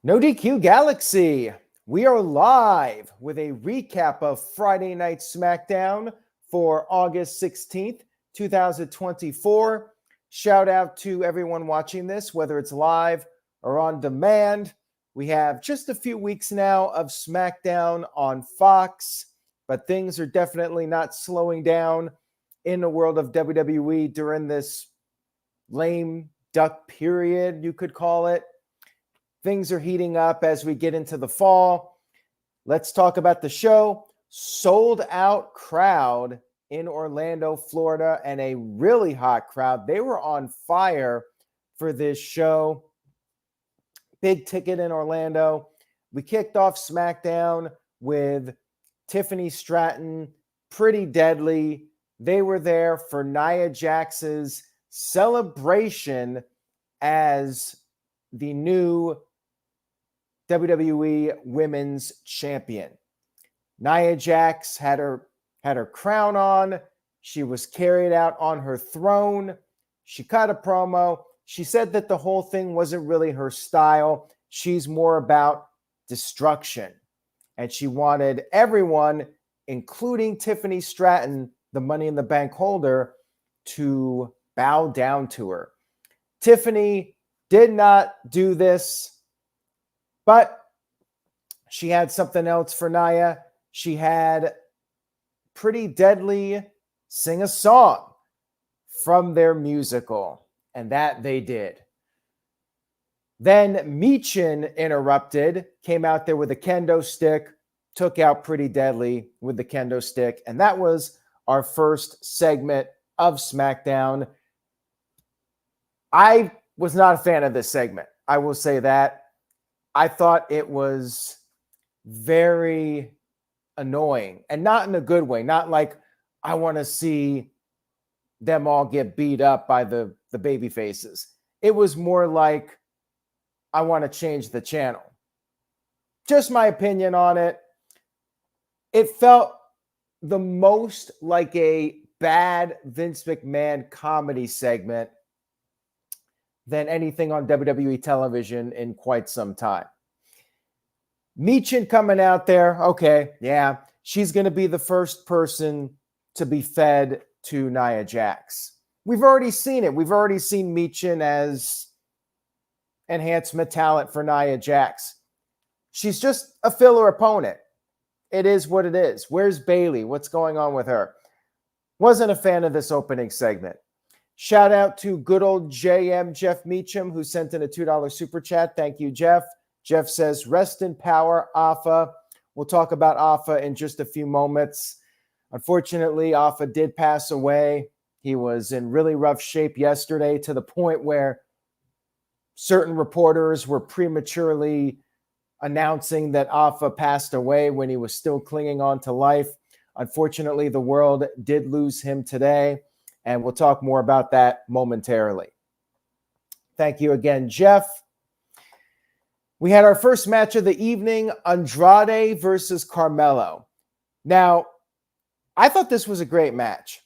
No DQ Galaxy. We are live with a recap of Friday Night Smackdown for August 16th, 2024. Shout out to everyone watching this, whether it's live or on demand. We have just a few weeks now of Smackdown on Fox, but things are definitely not slowing down in the world of WWE during this lame duck period, you could call it. Things are heating up as we get into the fall. Let's talk about the show. Sold out crowd in Orlando, Florida, and a really hot crowd. They were on fire for this show. Big ticket in Orlando. We kicked off SmackDown with Tiffany, Stratton, Pretty Deadly. They were there for Nia Jax's celebration as the new WWE Women's Champion. Nia Jax had her crown on. She was carried out on her throne. She cut a promo. She said that the whole thing wasn't really her style. She's more about destruction. And she wanted everyone, including Tiffany Stratton, the Money in the Bank holder, to bow down to her. Tiffany did not do this. But she had something else for Nia. She had Pretty Deadly sing a song from their musical, and that they did. Then Michin interrupted, came out there with a kendo stick, took out Pretty Deadly with the kendo stick, and that was our first segment of SmackDown. I was not a fan of this segment. I will say that. I thought it was very annoying, and not in a good way. Not like I want to see them all get beat up by the baby faces. It was more like I want to change the channel. Just my opinion on it. It felt the most like a bad Vince McMahon comedy segment than anything on WWE television in quite some time. Michin coming out there, okay, yeah, she's going to be the first person to be fed to Nia Jax. We've already seen it. We've already seen Michin as enhancement talent for Nia Jax. She's just a filler opponent. It is what it is. Where's Bayley? What's going on with her? Wasn't a fan of this opening segment. Shout out to good old JM Jeff Meacham, who sent in a $2 super chat. Thank you, Jeff. Jeff says, rest in power, Afa. We'll talk about Afa in just a few moments. Unfortunately, Afa did pass away. He was in really rough shape yesterday, to the point where certain reporters were prematurely announcing that Afa passed away when he was still clinging on to life. Unfortunately, the world did lose him today. And we'll talk more about that momentarily. Thank you again, Jeff. We had our first match of the evening, Andrade versus Carmelo. Now, I thought this was a great match.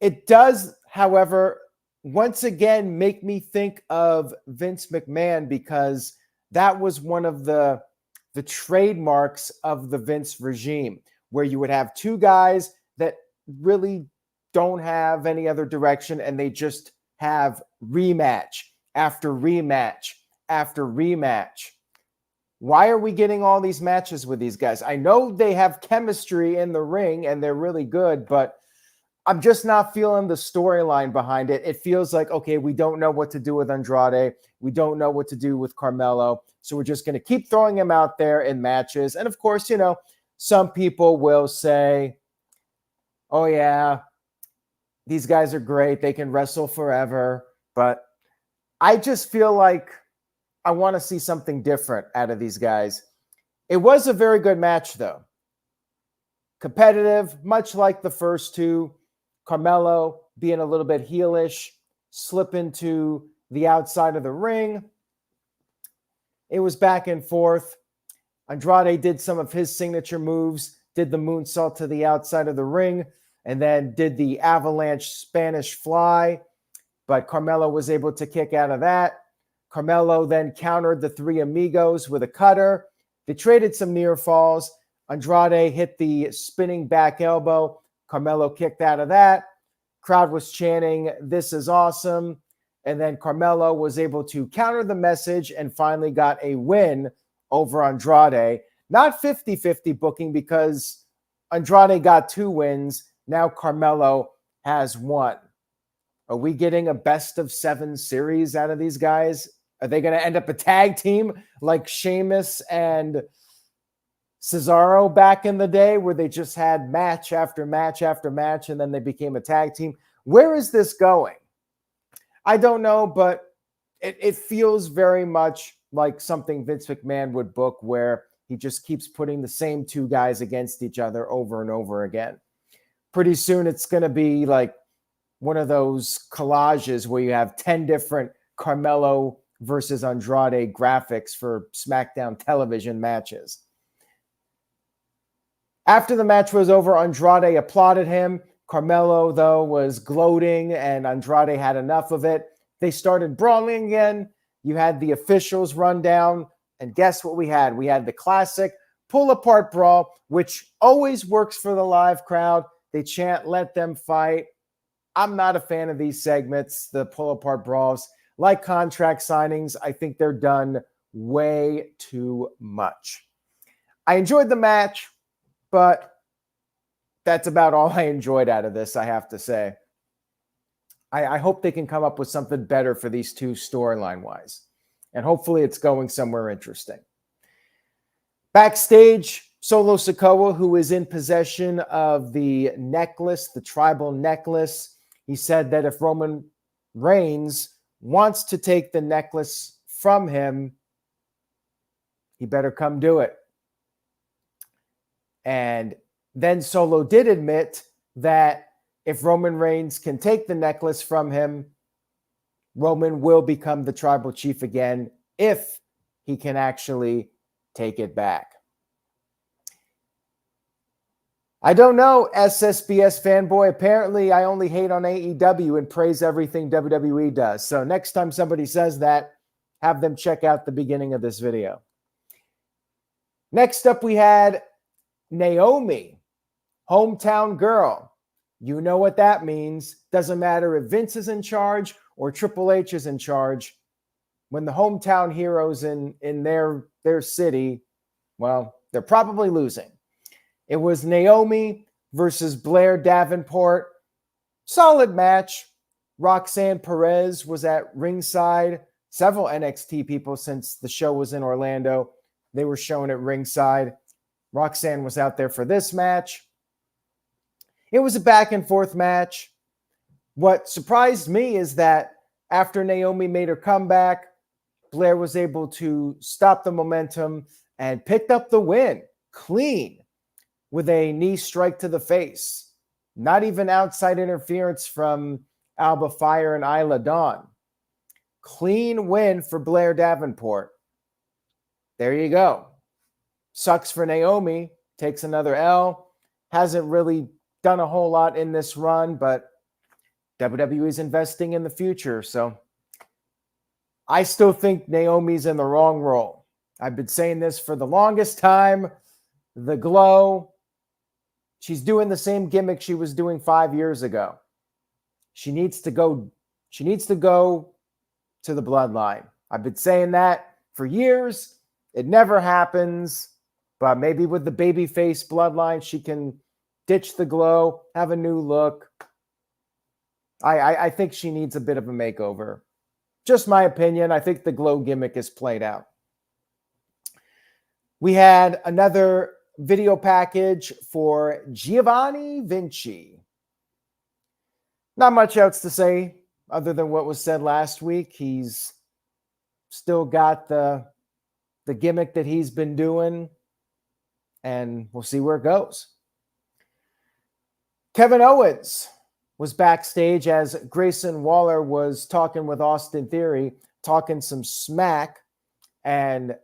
It does, however, once again make me think of Vince McMahon, because that was one of the trademarks of the Vince regime, where you would have two guys that really don't have any other direction, and they just have rematch after rematch after rematch. Why are we getting all these matches with these guys? I know they have chemistry in the ring and they're really good, but I'm just not feeling the storyline behind it. It feels like, okay, we don't know what to do with Andrade. We don't know what to do with Carmelo. So we're just going to keep throwing him out there in matches. And of course, some people will say, oh yeah, these guys are great. They can wrestle forever. But I just feel like I want to see something different out of these guys. It was a very good match, though. Competitive, much like the first two. Carmelo being a little bit heelish, slipping to the outside of the ring. It was back and forth. Andrade did some of his signature moves, did the moonsault to the outside of the ring, and then did the avalanche Spanish fly. But Carmelo was able to kick out of that. Carmelo then countered the Three Amigos with a cutter. They traded some near falls. Andrade hit the spinning back elbow. Carmelo kicked out of that. Crowd was chanting, "This is awesome." And then Carmelo was able to counter the message and finally got a win over Andrade. Not 50-50 booking because Andrade got 2 wins. Now Carmelo has 1. Are we getting a best of 7 series out of these guys? Are they going to end up a tag team like Sheamus and Cesaro back in the day where they just had match after match after match and then they became a tag team? Where is this going? I don't know, but it feels very much like something Vince McMahon would book where he just keeps putting the same 2 guys against each other over and over again. Pretty soon it's going to be like one of those collages where you have 10 different Carmelo versus Andrade graphics for SmackDown television matches. After the match was over, Andrade applauded him. Carmelo, though, was gloating, and Andrade had enough of it. They started brawling again. You had the officials run down, and guess what we had? We had the classic pull-apart brawl, which always works for the live crowd. They chant, "Let them fight." I'm not a fan of these segments, the pull-apart brawls. Like contract signings, I think they're done way too much. I enjoyed the match, but that's about all I enjoyed out of this, I have to say. I hope they can come up with something better for these 2 storyline-wise. And hopefully it's going somewhere interesting. Backstage, Solo Sakoa, who is in possession of the necklace, the tribal necklace, he said that if Roman Reigns wants to take the necklace from him, he better come do it. And then Solo did admit that if Roman Reigns can take the necklace from him, Roman will become the tribal chief again if he can actually take it back. I don't know, SSBS fanboy. Apparently, I only hate on AEW and praise everything WWE does. So next time somebody says that, have them check out the beginning of this video. Next up, we had Naomi, hometown girl. You know what that means. Doesn't matter if Vince is in charge or Triple H is in charge. When the hometown heroes in their city, well, they're probably losing. It was Naomi versus Blair Davenport. Solid match. Roxanne Perez was at ringside. Several NXT people, since the show was in Orlando, they were shown at ringside. Roxanne was out there for this match. It was a back and forth match. What surprised me is that after Naomi made her comeback, Blair was able to stop the momentum and picked up the win clean with a knee strike to the face. Not even outside interference from Alba Fire and Isla Dawn. Clean win for Blair Davenport. There you go. Sucks for Naomi. Takes another L. Hasn't really done a whole lot in this run, but WWE is investing in the future. So I still think Naomi's in the wrong role. I've been saying this for the longest time. The glow. She's doing the same gimmick she was doing 5 years ago. She needs to go to the Bloodline. I've been saying that for years. It never happens. But maybe with the babyface Bloodline, she can ditch the glow, have a new look. I think she needs a bit of a makeover. Just my opinion. I think the glow gimmick is played out. We had another video package for Giovanni Vinci. Not much else to say other than what was said last week. He's still got the gimmick that he's been doing, and we'll see where it goes. Kevin Owens was backstage as Grayson Waller was talking with Austin Theory, talking some smack, and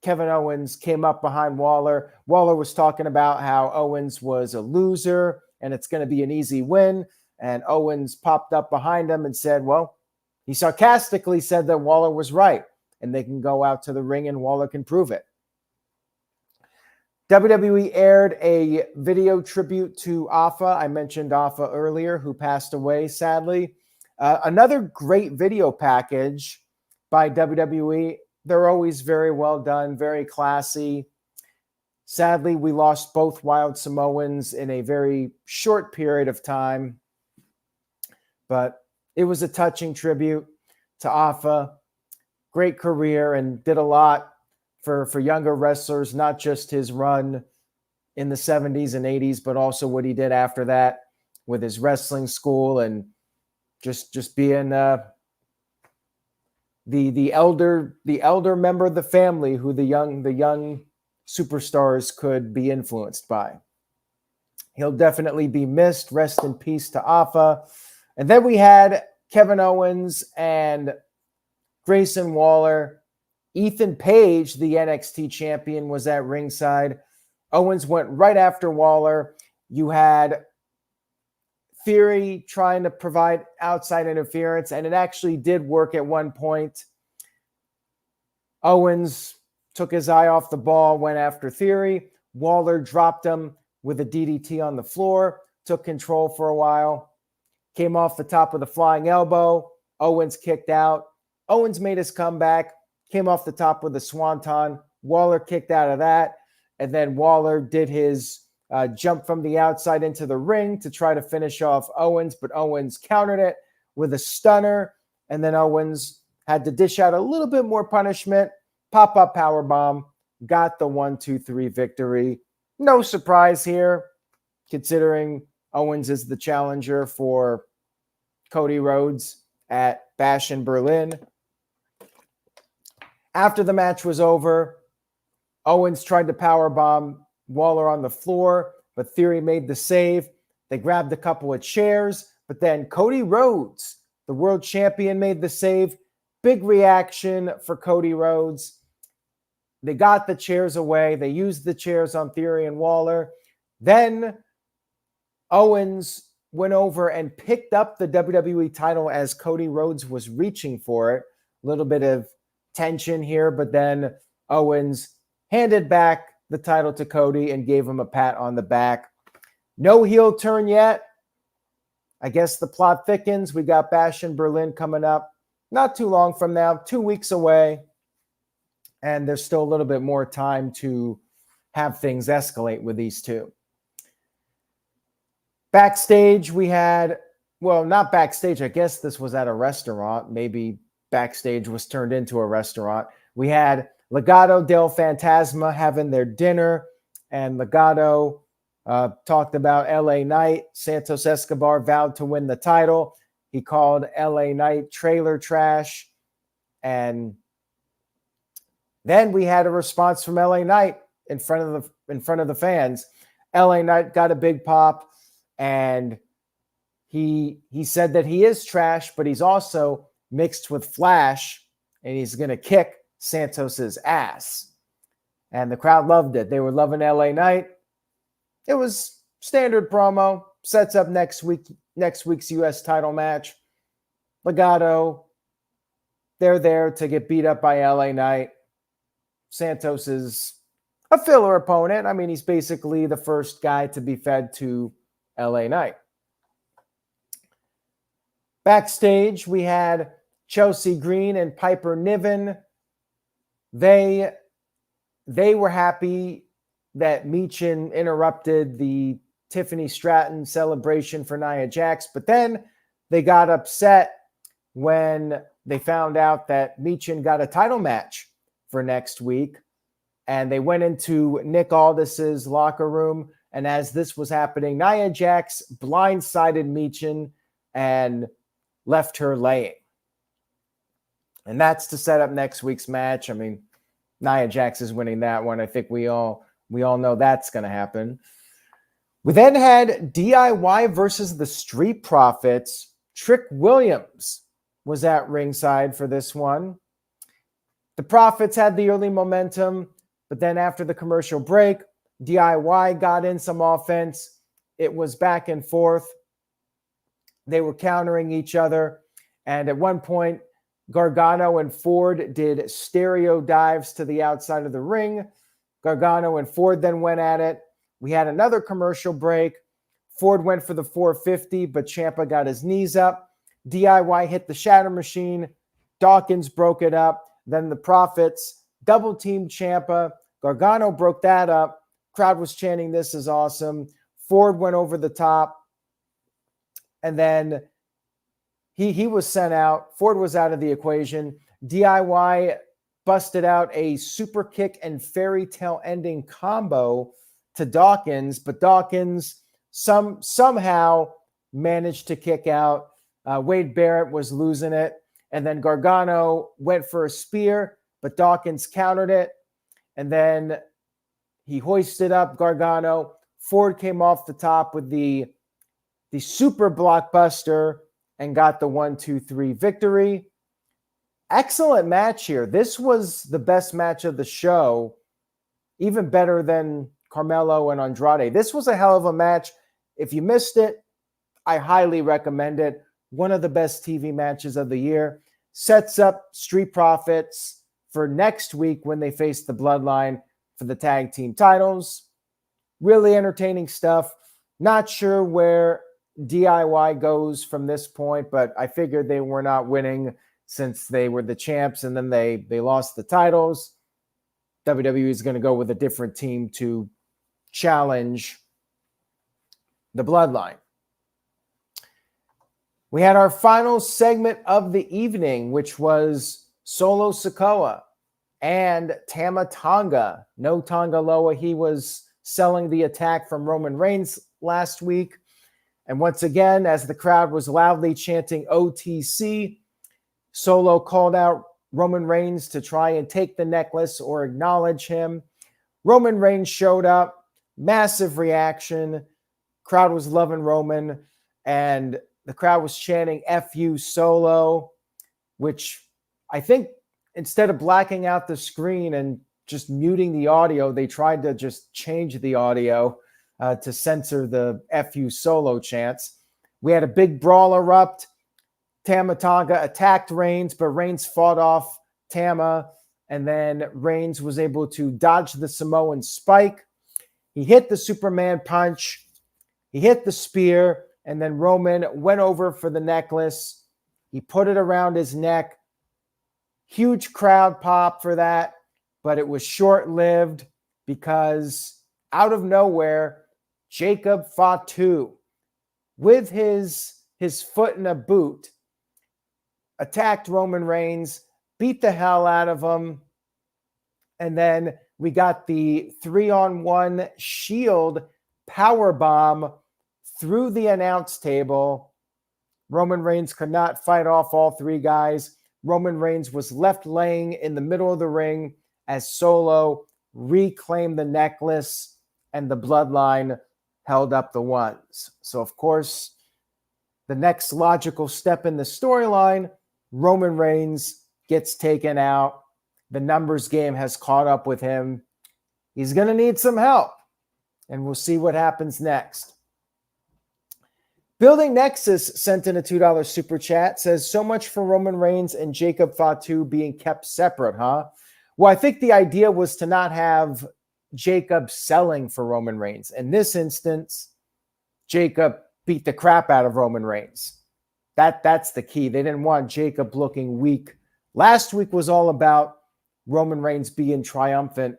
Kevin Owens came up behind Waller. Waller was talking about how Owens was a loser and it's going to be an easy win. And Owens popped up behind him and said, well, he sarcastically said that Waller was right. and they can go out to the ring and Waller can prove it. WWE aired a video tribute to Afa. I mentioned Afa earlier, who passed away, sadly. Another great video package by WWE. They're always very well done, very classy. Sadly, we lost both Wild Samoans in a very short period of time, but it was a touching tribute to Afa. Great career and did a lot for younger wrestlers, not just his run in the 70s and 80s, but also what he did after that with his wrestling school and just being the elder member of the family who the young superstars could be influenced by. He'll definitely be missed. Rest in peace to Afa. And then we had Kevin Owens and Grayson Waller. Ethan Page, the NXT champion, was at ringside. Owens went right after Waller. You had Theory trying to provide outside interference, and it actually did work at one point. Owens took his eye off the ball, went after Theory. Waller dropped him with a DDT on the floor, took control for a while, came off the top with a flying elbow. Owens kicked out. Owens made his comeback, came off the top with a swanton. Waller kicked out of that. And then Waller did his jump from the outside into the ring to try to finish off Owens, but Owens countered it with a stunner. And then Owens had to dish out a little bit more punishment. Pop-up powerbomb, got the 1-2-3 victory. No surprise here, considering Owens is the challenger for Cody Rhodes at Bash in Berlin. After the match was over, Owens tried to powerbomb Waller on the floor, but Theory made the save. They grabbed a couple of chairs, but then Cody Rhodes, the world champion, made the save. Big reaction for Cody Rhodes. They got the chairs away. They used the chairs on Theory and Waller. Then Owens went over and picked up the WWE title as Cody Rhodes was reaching for it. A little bit of tension here, but then Owens handed back the title to Cody and gave him a pat on the back. No heel turn yet. I guess the plot thickens. We got Bash in Berlin coming up not too long from now, 2 weeks away. And there's still a little bit more time to have things escalate with these two. Backstage, we had, well, not backstage. I guess this was at a restaurant. Maybe backstage was turned into a restaurant. We had Legado del Fantasma having their dinner, and Legado talked about LA Knight. Santos Escobar vowed to win the title. He called LA Knight trailer trash. And then we had a response from LA Knight in front of the fans. LA Knight got a big pop, and he said that he is trash, but he's also mixed with Flash, and he's going to kick Santos's ass. And the crowd loved it. They were loving LA Knight. It was standard promo. Sets up next week's US title match. Legado, they're there to get beat up by LA Knight. Santos is a filler opponent. I mean, he's basically the first guy to be fed to LA Knight. Backstage, we had Chelsea Green and Piper Niven. They were happy that Michin interrupted the Tiffany Stratton celebration for Nia Jax, but then they got upset when they found out that Michin got a title match for next week, and they went into Nick Aldis's locker room, and as this was happening, Nia Jax blindsided Michin and left her laying. And that's to set up next week's match. I mean, Nia Jax is winning that one. I think we all know that's going to happen. We then had DIY versus the Street Profits. Trick Williams was at ringside for this one. The Profits had the early momentum, but then after the commercial break, DIY got in some offense. It was back and forth. They were countering each other. And at one point, Gargano and Ford did stereo dives to the outside of the ring. Gargano and Ford then went at it. We had another commercial break. Ford went for the 450, but Ciampa got his knees up. DIY hit the Shatter Machine. Dawkins broke it up. Then the Profits double-teamed Ciampa. Gargano broke that up. Crowd was chanting, "This is awesome." Ford went over the top. And then he was sent out. Ford was out of the equation. DIY busted out a super kick and fairy tale ending combo to Dawkins, but Dawkins somehow managed to kick out. Wade Barrett was losing it. And then Gargano went for a spear, but Dawkins countered it. And then he hoisted up Gargano. Ford came off the top with the super blockbuster and got the 1-2-3 victory. Excellent match here. This was the best match of the show, even better than Carmelo and Andrade. This was a hell of a match. If you missed it, I highly recommend it. One of the best TV matches of the year. Sets up Street Profits for next week when they face the Bloodline for the tag team titles. Really entertaining stuff. Not sure where DIY goes from this point, but I figured they were not winning since they were the champs and then they lost the titles. WWE is going to go with a different team to challenge the Bloodline. We had our final segment of the evening, which was Solo Sakoa and Tama Tonga. No Tonga Loa. He was selling the attack from Roman Reigns last week. And once again, as the crowd was loudly chanting OTC, Solo called out Roman Reigns to try and take the necklace or acknowledge him. Roman Reigns showed up. Massive reaction. Crowd was loving Roman. And the crowd was chanting F you Solo, which I think instead of blacking out the screen and just muting the audio, they tried to just change the audio to censor the F you Solo chants. We had a big brawl erupt. Tama Tonga attacked Reigns, but Reigns fought off Tama, and then Reigns was able to dodge the Samoan spike. He hit the Superman punch. He hit the spear, and then Roman went over for the necklace. He put it around his neck. Huge crowd pop for that, but it was short-lived because out of nowhere, Jacob Fatu, with his foot in a boot, attacked Roman Reigns, beat the hell out of him, and then we got the 3-on-1 Shield powerbomb through the announce table. Roman Reigns could not fight off all three guys. Roman Reigns was left laying in the middle of the ring as Solo reclaimed the necklace and the Bloodline held up the ones. So, of course, the next logical step in the storyline, Roman Reigns gets taken out. The numbers game has caught up with him. He's going to need some help, and we'll see what happens next. Building Nexus sent in a $2 super chat, says, so much for Roman Reigns and Jacob Fatu being kept separate, huh? Well, I think the idea was to not have Jacob selling for Roman Reigns. In this instance, Jacob beat the crap out of Roman Reigns. That's the key. They didn't want Jacob looking weak. Last week was all about Roman Reigns being triumphant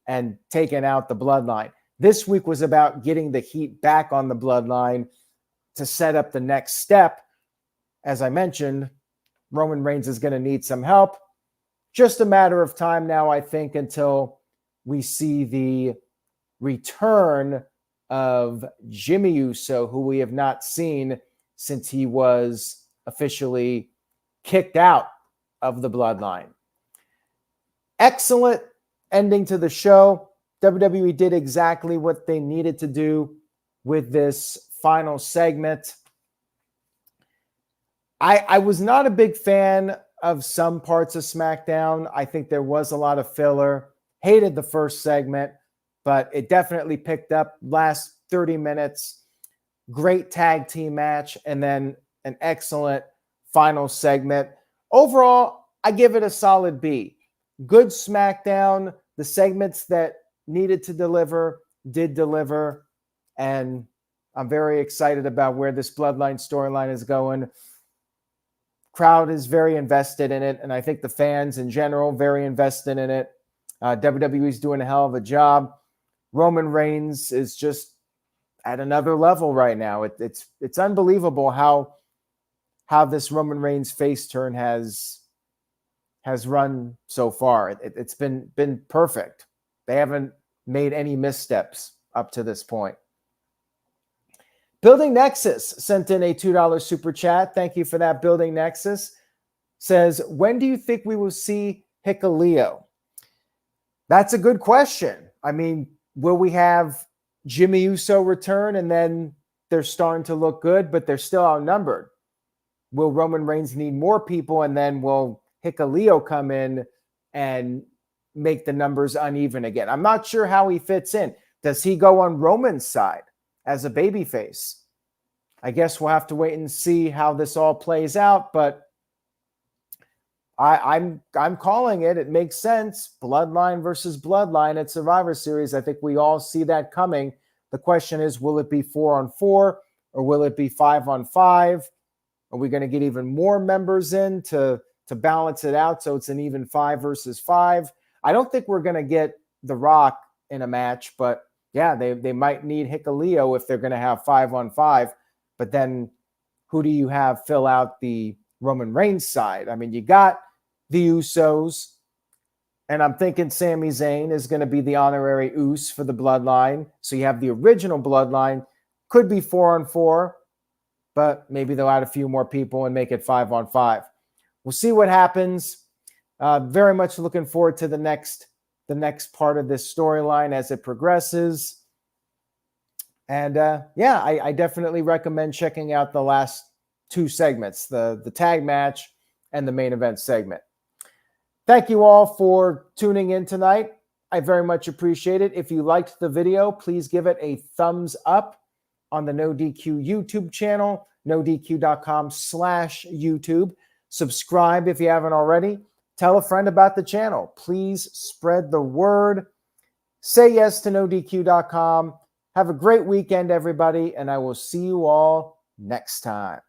and taking out the Bloodline. This week was about getting the heat back on the Bloodline to set up the next step. As I mentioned, Roman Reigns is going to need some help. Just a matter of time now, I think, until we see the return of Jimmy Uso, who we have not seen since he was officially kicked out of the Bloodline. Excellent ending to the show. WWE did exactly what they needed to do with this final segment. I was not a big fan of some parts of SmackDown. I think there was a lot of filler. Hated the first segment, but it definitely picked up last 30 minutes. Great tag team match, and then an excellent final segment. Overall, I give it a solid B. Good SmackDown. The segments that needed to deliver did deliver. And I'm very excited about where this Bloodline storyline is going. Crowd is very invested in it. And I think the fans in general, very invested in it. WWE is doing a hell of a job. Roman Reigns is just at another level right now. It's unbelievable how this Roman Reigns face turn has run so far. It's been perfect. They haven't made any missteps up to this point. Building Nexus sent in a $2 super chat. Thank you for that, Building Nexus. Says, when do you think we will see Hikuleo? That's a good question. I mean, will we have Jimmy Uso return and then they're starting to look good, but they're still outnumbered? Will Roman Reigns need more people, and then will Hikuleo come in and make the numbers uneven again? I'm not sure how he fits in. Does he go on Roman's side as a babyface? I guess we'll have to wait and see how this all plays out, but I'm calling it. It makes sense. Bloodline versus Bloodline at Survivor Series. I think we all see that coming. The question is, will it be 4-on-4 or will it be 5-on-5? Are we going to get even more members in to balance it out so it's an even 5 versus 5? I don't think we're going to get The Rock in a match, but yeah, they might need Hikuleo if they're going to have 5-on-5. But then who do you have fill out the Roman Reigns side? I mean, you got the Usos, and I'm thinking Sami Zayn is going to be the honorary Us for the Bloodline. So you have the original Bloodline. Could be 4-on-4, but maybe they'll add a few more people and make it 5-on-5. We'll see what happens. Very much looking forward to the next part of this storyline as it progresses. And I definitely recommend checking out the last 2 segments, the tag match and the main event segment. Thank you all for tuning in tonight. I very much appreciate it. If you liked the video, please give it a thumbs up on the No DQ YouTube channel, nodq.com/YouTube. Subscribe if you haven't already. Tell a friend about the channel. Please spread the word. Say yes to nodq.com. Have a great weekend, everybody, and I will see you all next time.